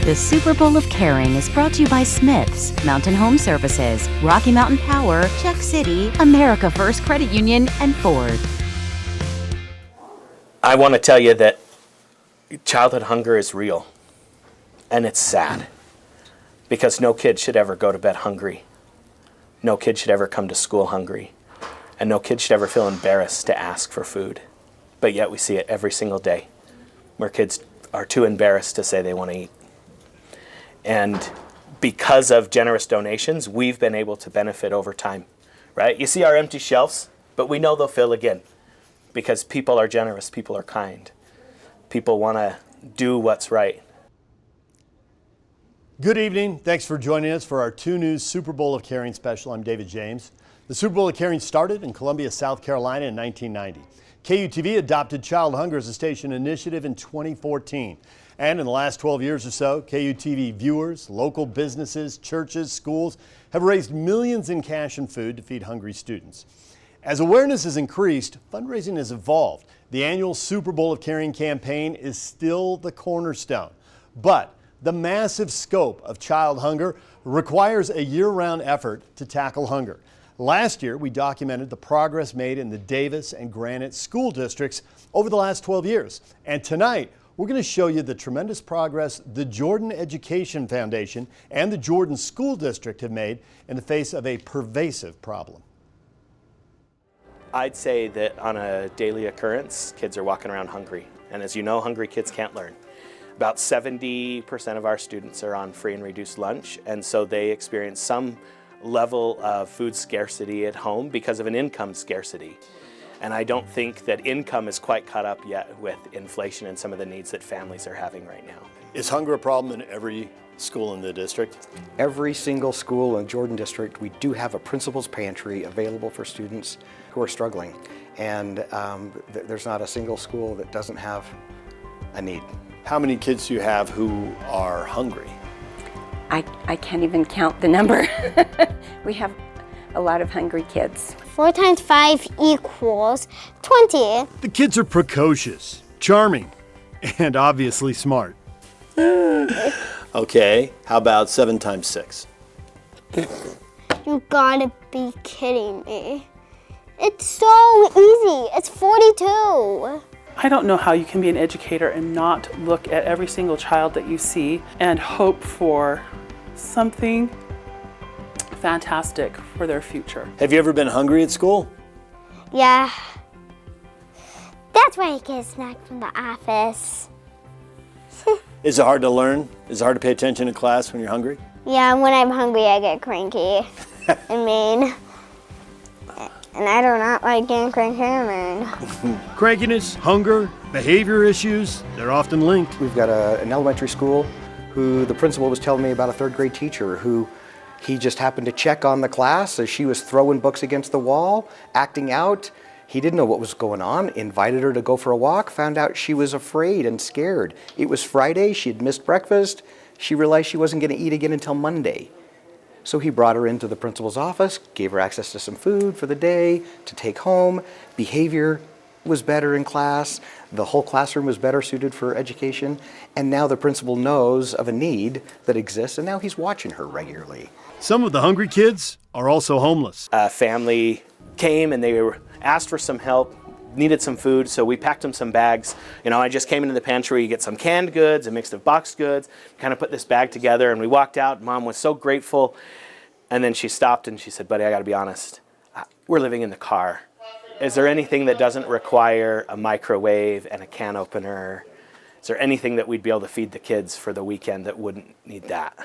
The Super Bowl of Caring is brought to you by Smith's, Mountain Home Services, Rocky Mountain Power, Check City, America First Credit Union, and Ford. I want to tell you that childhood hunger is real, and it's sad, because no kid should ever go to bed hungry. No kid should ever come to school hungry, and no kid should ever feel embarrassed to ask for food. But yet we see it every single day, where kids are too embarrassed to say they want to eat. And because of generous donations, we've been able to benefit over time, right? You see our empty shelves, but we know they'll fill again because people are generous, people are kind. People want to do what's right. Good evening. Thanks for joining us for our 2 News Super Bowl of Caring special. I'm David James. The Super Bowl of Caring started in Columbia, South Carolina in 1990. KUTV adopted child hunger as a station initiative in 2014. And in the last 12 years or so, KUTV viewers, local businesses, churches, schools have raised millions in cash and food to feed hungry students. As awareness has increased, fundraising has evolved. The annual Super Bowl of Caring campaign is still the cornerstone. But the massive scope of child hunger requires a year-round effort to tackle hunger. Last year, we documented the progress made in the Davis and Granite school districts over the last 12 years. And tonight, we're going to show you the tremendous progress the Jordan Education Foundation and the Jordan School District have made in the face of a pervasive problem. I'd say that on a daily occurrence, kids are walking around hungry. And as you know, hungry kids can't learn. About 70% of our students are on free and reduced lunch, and so they experience some level of food scarcity at home because of an income scarcity. And I don't think that income is quite caught up yet with inflation and some of the needs that families are having right now. Is hunger a problem in every school in the district? Every single school in the Jordan District, we do have a principal's pantry available for students who are struggling. And there's not a single school that doesn't have a need. How many kids do you have who are hungry? I can't even count the number. We have a lot of hungry kids. 4 times 5 equals 20. The kids are precocious, charming, and obviously smart. Okay, how about 7 times 6? You gotta be kidding me. It's so easy. It's 42. I don't know how you can be an educator and not look at every single child that you see and hope for something fantastic for their future. Have you ever been hungry at school? Yeah. That's why you get a snack from the office. Is it hard to learn? Is it hard to pay attention in class when you're hungry? Yeah, when I'm hungry, I get cranky and mean. And I do not like getting cranky and mean. Crankiness, hunger, behavior issues, they're often linked. We've got an elementary school who the principal was telling me about a 3rd grade teacher who he just happened to check on the class as she was throwing books against the wall, acting out. He didn't know what was going on, invited her to go for a walk, found out she was afraid and scared. It was Friday, she had missed breakfast. She realized she wasn't going to eat again until Monday. So he brought her into the principal's office, gave her access to some food for the day to take home. Behavior was better in class. The whole classroom was better suited for education. And now the principal knows of a need that exists, and now he's watching her regularly. Some of the hungry kids are also homeless. A family came and they asked for some help, needed some food, so we packed them some bags. You know, I just came into the pantry, you get some canned goods, a mix of boxed goods, kind of put this bag together, and we walked out. Mom was so grateful. And then she stopped and she said, "Buddy, I gotta be honest, we're living in the car. Is there anything that doesn't require a microwave and a can opener? Is there anything that we'd be able to feed the kids for the weekend that wouldn't need that?"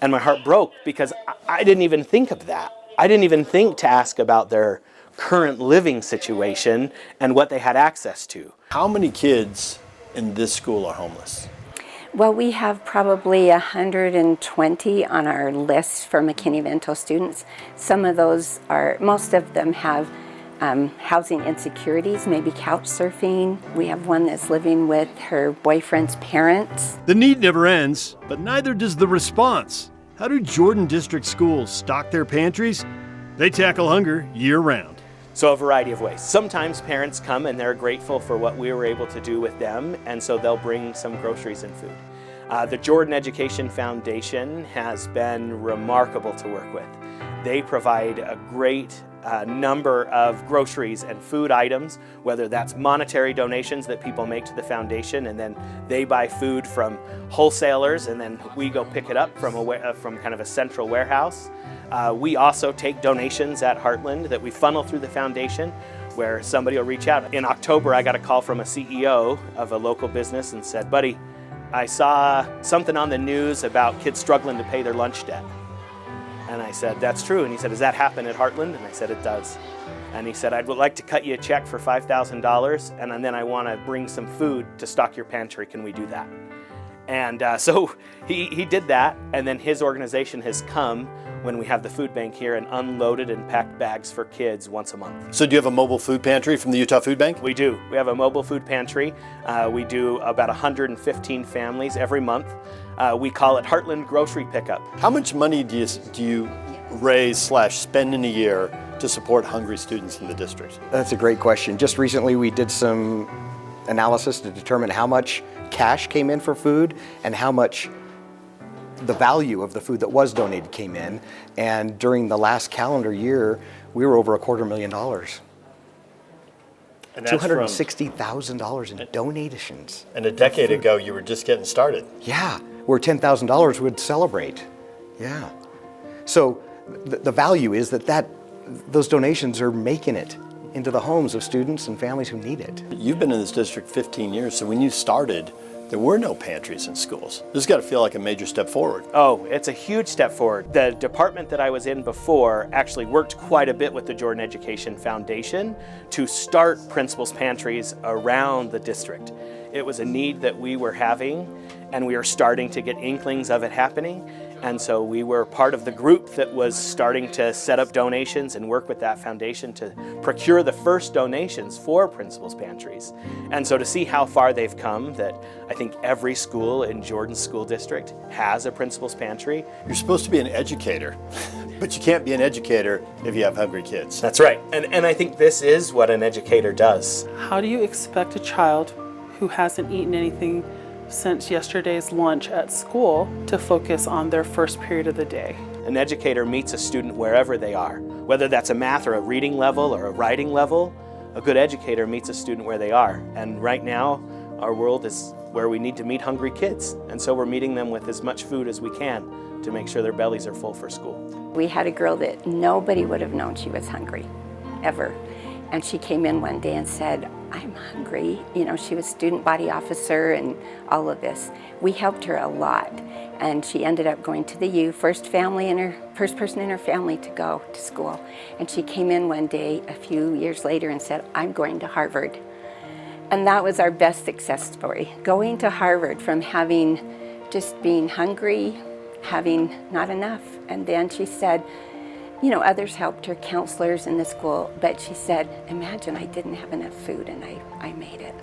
And my heart broke because I didn't even think of that. I didn't even think to ask about their current living situation and what they had access to. How many kids in this school are homeless? Well, we have probably 120 on our list for McKinney-Vento students. Some of those most of them have housing insecurities, maybe couch surfing. We have one that's living with her boyfriend's parents. The need never ends, but neither does the response. How do Jordan District schools stock their pantries? They tackle hunger year-round. So a variety of ways. Sometimes parents come and they're grateful for what we were able to do with them, and so they'll bring some groceries and food. The Jordan Education Foundation has been remarkable to work with. They provide a great number of groceries and food items, whether that's monetary donations that people make to the foundation, and then they buy food from wholesalers, and then we go pick it up from kind of a central warehouse. We also take donations at Heartland that we funnel through the foundation, where somebody will reach out. In October, I got a call from a CEO of a local business and said, "Buddy, I saw something on the news about kids struggling to pay their lunch debt." And I said, "That's true." And he said, "Does that happen at Heartland?" And I said, "It does." And he said, "I'd like to cut you a check for $5,000, and then I want to bring some food to stock your pantry. Can we do that?" And so he did that, and then his organization has come when we have the food bank here and unloaded and packed bags for kids once a month. So do you have a mobile food pantry from the Utah Food Bank? We do. We have a mobile food pantry. We do about 115 families every month. We call it Heartland Grocery Pickup. How much money do you raise/spend in a year to support hungry students in the district? That's a great question. Just recently we did some analysis to determine how much cash came in for food and how much the value of the food that was donated came in. And during the last calendar year, we were over $250,000. And that's $260,000 in donations. And a decade ago, you were just getting started. Yeah, where $10,000 would celebrate. Yeah. So the value is that those donations are making it into the homes of students and families who need it. You've been in this district 15 years, so when you started, there were no pantries in schools. This has got to feel like a major step forward. Oh, it's a huge step forward. The department that I was in before actually worked quite a bit with the Jordan Education Foundation to start principals' pantries around the district. It was a need that we were having, and we are starting to get inklings of it happening. And so we were part of the group that was starting to set up donations and work with that foundation to procure the first donations for principals' pantries. And so to see how far they've come, that I think every school in Jordan's school district has a principal's pantry. You're supposed to be an educator, but you can't be an educator if you have hungry kids. That's right. And I think this is what an educator does. How do you expect a child who hasn't eaten anything since yesterday's lunch at school to focus on their first period of the day? An educator meets a student wherever they are, whether that's a math or a reading level or a writing level. A good educator meets a student where they are. And right now, our world is where we need to meet hungry kids. And so we're meeting them with as much food as we can to make sure their bellies are full for school. We had a girl that nobody would have known she was hungry, ever. And she came in one day and said, "I'm hungry." You know, she was student body officer and all of this. We helped her a lot. And she ended up going to the U, first person in her family to go to school. And she came in one day a few years later and said, "I'm going to Harvard." And that was our best success story. Going to Harvard from having just being hungry, having not enough. And then she said, you know, others helped her, counselors in the school, but she said, "Imagine I didn't have enough food and I made it."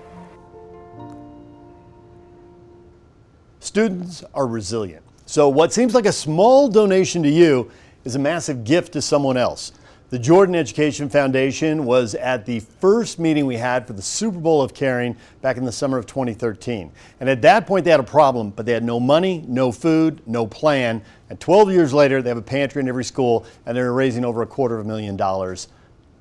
Students are resilient. So what seems like a small donation to you is a massive gift to someone else. The Jordan Education Foundation was at the first meeting we had for the Super Bowl of Caring back in the summer of 2013. And at that point they had a problem, but they had no money, no food, no plan. And 12 years later, they have a pantry in every school, and they're raising over $250,000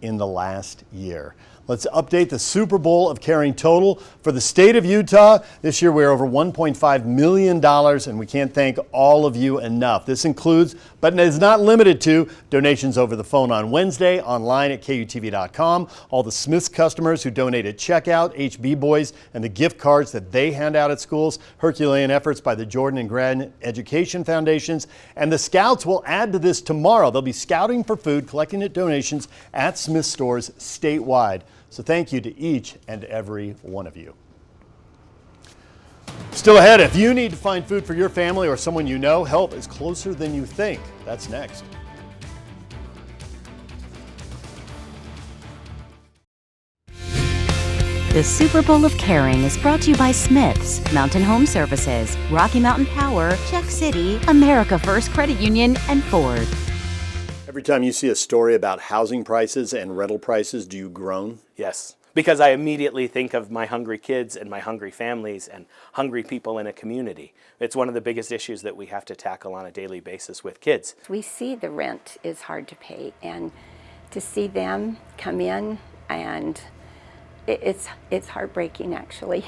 in the last year. Let's update the Super Bowl of Caring total for the state of Utah. This year we're over $1.5 million, and we can't thank all of you enough. This includes, but is not limited to, donations over the phone on Wednesday, online at KUTV.com, all the Smith's customers who donate at checkout, HB Boys, and the gift cards that they hand out at schools, Herculean efforts by the Jordan and Grand Education Foundations, and the Scouts will add to this tomorrow. They'll be scouting for food, collecting donations at Smith stores statewide. So thank you to each and every one of you. Still ahead, if you need to find food for your family or someone you know, help is closer than you think. That's next. The Super Bowl of Caring is brought to you by Smith's, Mountain Home Services, Rocky Mountain Power, Check City, America First Credit Union, and Ford. Every time you see a story about housing prices and rental prices, do you groan? Yes, because I immediately think of my hungry kids and my hungry families and hungry people in a community. It's one of the biggest issues that we have to tackle on a daily basis with kids. We see the rent is hard to pay, and to see them come in, and it's heartbreaking, actually.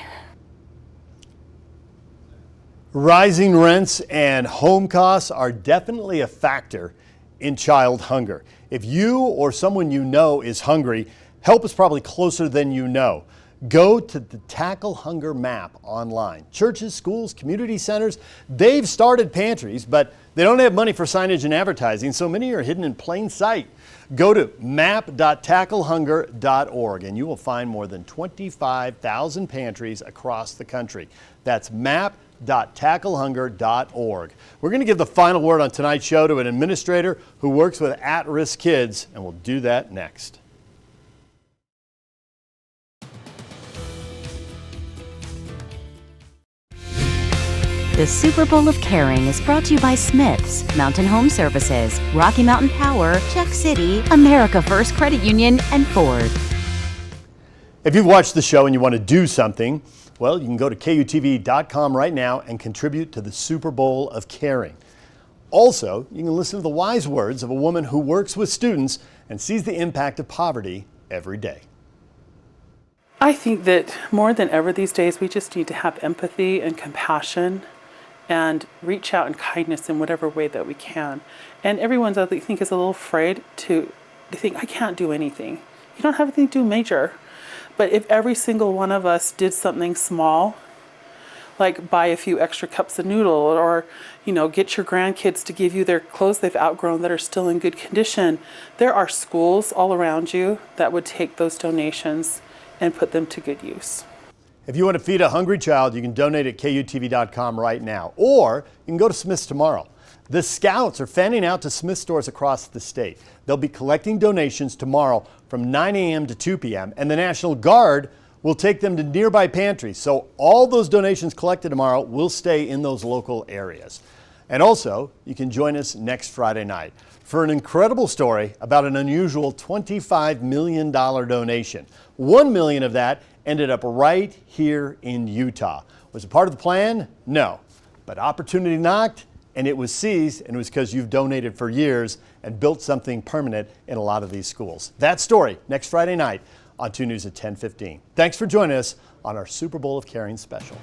Rising rents and home costs are definitely a factor in child hunger. If you or someone you know is hungry, help is probably closer than you know. Go to the Tackle Hunger map online. Churches, schools, community centers, they've started pantries, but they don't have money for signage and advertising, so many are hidden in plain sight. Go to map.tacklehunger.org and you will find more than 25,000 pantries across the country. That's map.tacklehunger.org. We're going to give the final word on tonight's show to an administrator who works with at-risk kids, and we'll do that next. The Super Bowl of Caring is brought to you by Smith's, Mountain Home Services, Rocky Mountain Power, Czech City, America First Credit Union, and Ford. If you've watched the show and you want to do something, well, you can go to KUTV.com right now and contribute to the Super Bowl of Caring. Also, you can listen to the wise words of a woman who works with students and sees the impact of poverty every day. I think that more than ever these days, we just need to have empathy and compassion and reach out in kindness in whatever way that we can. And everyone's, I think, is a little afraid to think, I can't do anything. You don't have anything to do major. But if every single one of us did something small, like buy a few extra cups of noodle, or, get your grandkids to give you their clothes they've outgrown that are still in good condition, there are schools all around you that would take those donations and put them to good use. If you want to feed a hungry child, you can donate at KUTV.com right now, or you can go to Smith's tomorrow. The Scouts are fanning out to Smith's stores across the state. They'll be collecting donations tomorrow from 9 a.m. to 2 p.m., and the National Guard will take them to nearby pantries. So all those donations collected tomorrow will stay in those local areas. And also, you can join us next Friday night for an incredible story about an unusual $25 million donation. $1 million of that ended up right here in Utah. Was it part of the plan? No. But opportunity knocked and it was seized, and it was because you've donated for years and built something permanent in a lot of these schools. That story next Friday night on 2 News at 10:15. Thanks for joining us on our Super Bowl of Caring special.